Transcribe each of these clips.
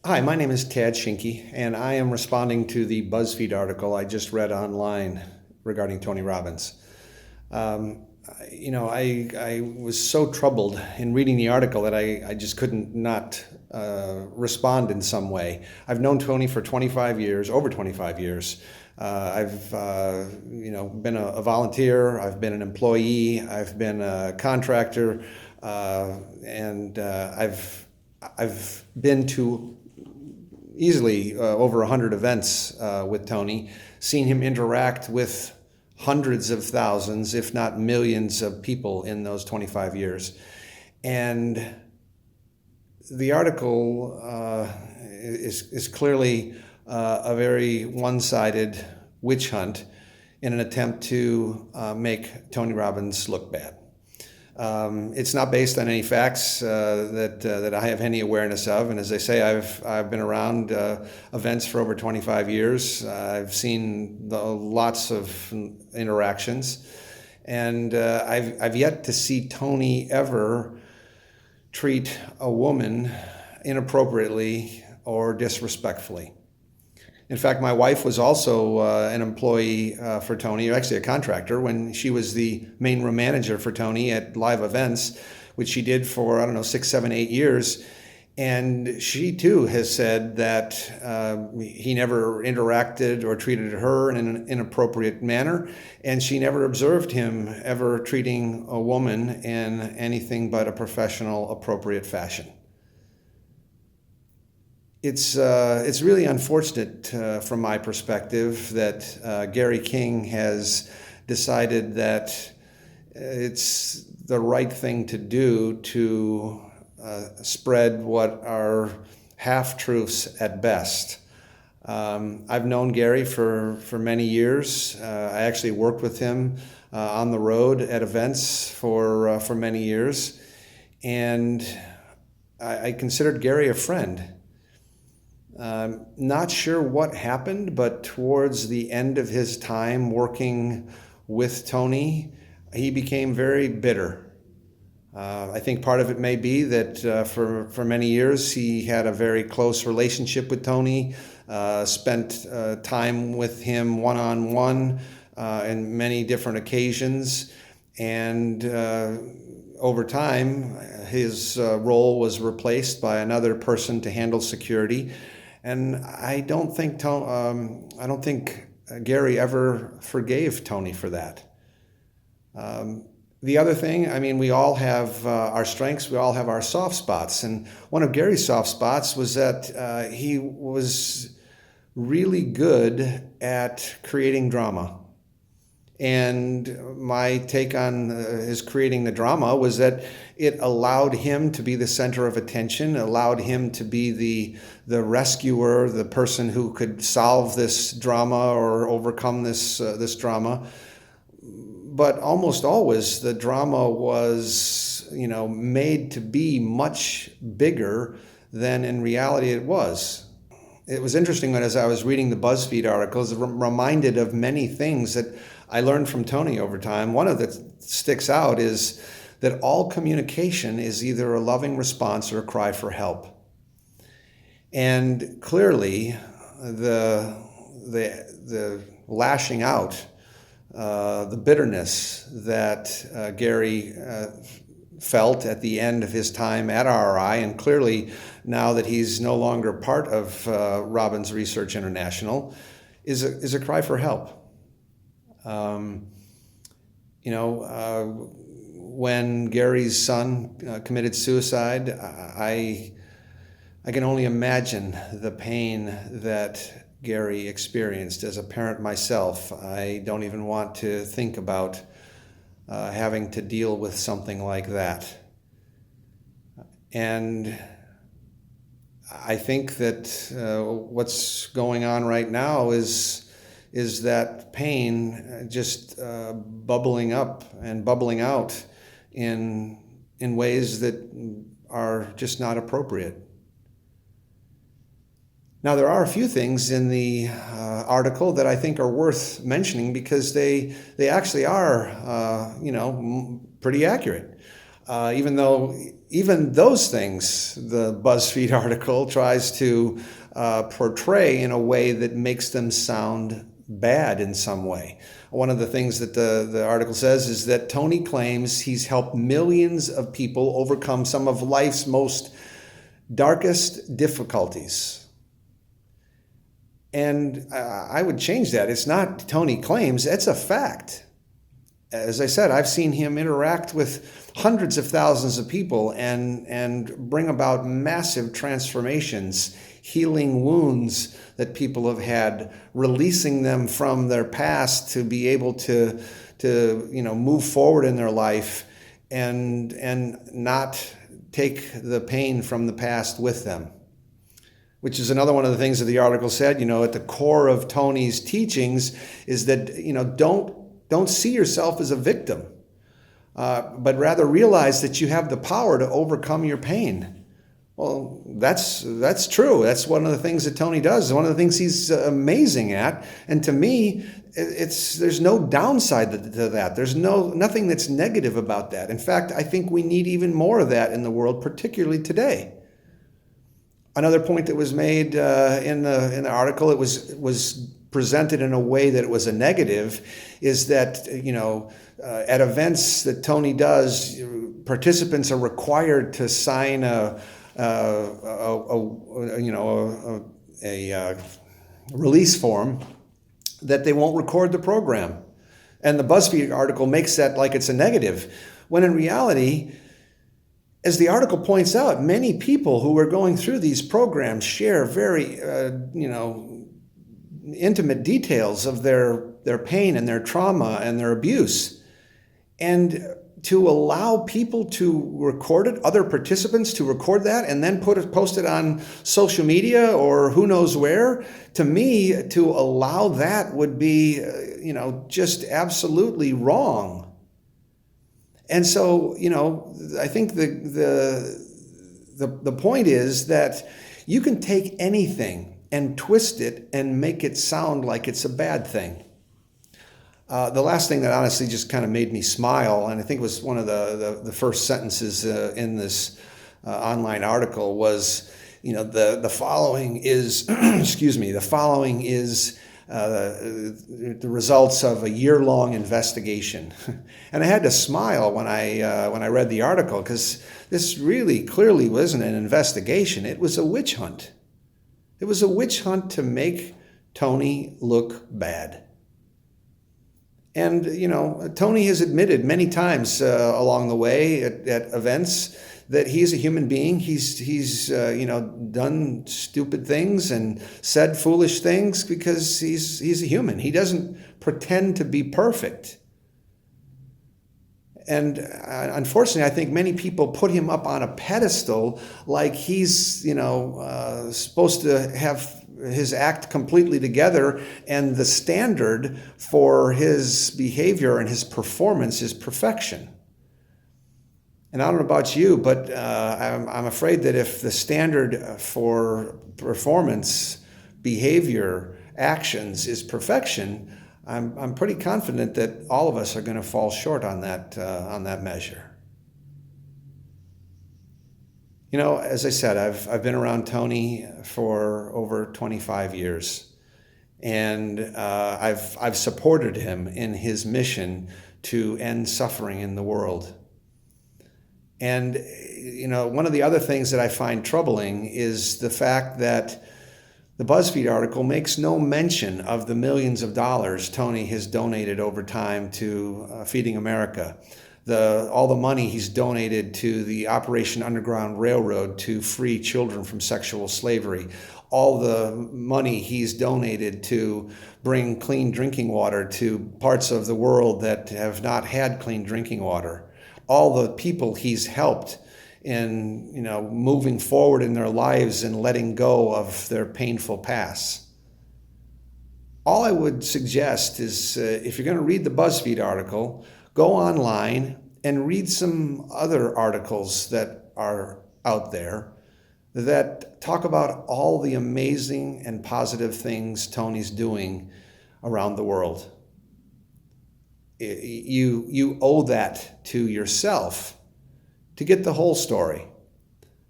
Hi, my name is Tad Schinke, and I am responding to the BuzzFeed article I just read online regarding Tony Robbins. I was so troubled in reading the article that I just couldn't not respond in some way. I've known Tony for 25 years, over 25 years. I've been a volunteer, I've been an employee, I've been a contractor, and I've been to easily over 100 events with Tony, seen him interact with hundreds of thousands, if not millions of people in those 25 years. And the article is clearly a very one-sided witch hunt in an attempt to make Tony Robbins look bad. It's not based on any facts that I have any awareness of, and as I say, I've been around events for over 25 years. I've seen lots of interactions, and I've yet to see Tony ever treat a woman inappropriately or disrespectfully. In fact, my wife was also an employee for Tony, or actually a contractor, when she was the main room manager for Tony at live events, which she did for, 6, 7, 8 years. And she too has said that he never interacted or treated her in an inappropriate manner, and she never observed him ever treating a woman in anything but a professional, appropriate fashion. It's really unfortunate from my perspective that Gary King has decided that it's the right thing to do to spread what are half-truths at best. I've known Gary for many years. I actually worked with him on the road at events for many years, and I considered Gary a friend. Not sure what happened, but towards the end of his time working with Tony, he became very bitter. I think part of it may be that for many years he had a very close relationship with Tony, spent time with him one-on-one in many different occasions, and over time his role was replaced by another person to handle security. And I don't think Gary ever forgave Tony for that. The other thing, we all have our strengths, we all have our soft spots. And one of Gary's soft spots was that he was really good at creating drama. And my take on his creating the drama was that it allowed him to be the center of attention, allowed him to be the rescuer, the person who could solve this drama or overcome this drama. But almost always the drama was, made to be much bigger than in reality it was. It was interesting that as I was reading the BuzzFeed articles, I was reminded of many things that I learned from Tony over time. One of that sticks out is that all communication is either a loving response or a cry for help. And clearly, the lashing out, the bitterness that Gary felt at the end of his time at RRI, and clearly now that he's no longer part of Robbins Research International, is a cry for help. When Gary's son committed suicide, I can only imagine the pain that Gary experienced. As a parent myself, I don't even want to think about having to deal with something like that. And I think that what's going on right now is that pain just bubbling up and bubbling out in ways that are just not appropriate. Now, there are a few things in the article that I think are worth mentioning because they actually are, pretty accurate. Even those things, the BuzzFeed article tries to portray in a way that makes them sound bad in some way. One of the things that the article says is that Tony claims he's helped millions of people overcome some of life's most darkest difficulties. And I would change that. It's not Tony claims, it's a fact. As I said, I've seen him interact with hundreds of thousands of people and bring about massive transformations, healing wounds that people have had, releasing them from their past to be able to move forward in their life and not take the pain from the past with them. Which is another one of the things that the article said, at the core of Tony's teachings is that, don't see yourself as a victim, but rather realize that you have the power to overcome your pain. Well, that's true. That's one of the things that Tony does. One of the things he's amazing at. And to me, there's no downside to that. There's nothing that's negative about that. In fact, I think we need even more of that in the world, particularly today. Another point that was made in the article, it was presented in a way that it was a negative, is that at events that Tony does, participants are required to sign a release form that they won't record the program, and the BuzzFeed article makes that like it's a negative, when in reality, as the article points out, many people who are going through these programs share very, intimate details of their pain and their trauma and their abuse. And to allow people to record it, other participants to record that and then post it on social media or who knows where, to me, to allow that would be, just absolutely wrong. And so, I think the point is that you can take anything and twist it and make it sound like it's a bad thing. The last thing that honestly just kind of made me smile, and I think was one of the first sentences in this online article, was, the following is, the following is the results of a year-long investigation. And I had to smile when I read the article, because this really clearly wasn't an investigation. It was a witch hunt. It was a witch hunt to make Tony look bad. And, Tony has admitted many times along the way at events that he's a human being. He's done stupid things and said foolish things because he's a human. He doesn't pretend to be perfect. And unfortunately, I think many people put him up on a pedestal like he's, supposed to have his act completely together, and the standard for his behavior and his performance is perfection. And I don't know about you, but I'm afraid that if the standard for performance, behavior, actions is perfection, I'm pretty confident that all of us are going to fall short on that measure. As I said, I've been around Tony for over 25 years, and I've supported him in his mission to end suffering in the world. And one of the other things that I find troubling is the fact that the BuzzFeed article makes no mention of the millions of dollars Tony has donated over time to Feeding America. All the money he's donated to the Operation Underground Railroad to free children from sexual slavery. All the money he's donated to bring clean drinking water to parts of the world that have not had clean drinking water. All the people he's helped in moving forward in their lives and letting go of their painful past. All I would suggest is if you're going to read the BuzzFeed article, go online and read some other articles that are out there that talk about all the amazing and positive things Tony's doing around the world. You owe that to yourself to get the whole story,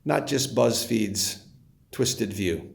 not just BuzzFeed's twisted view.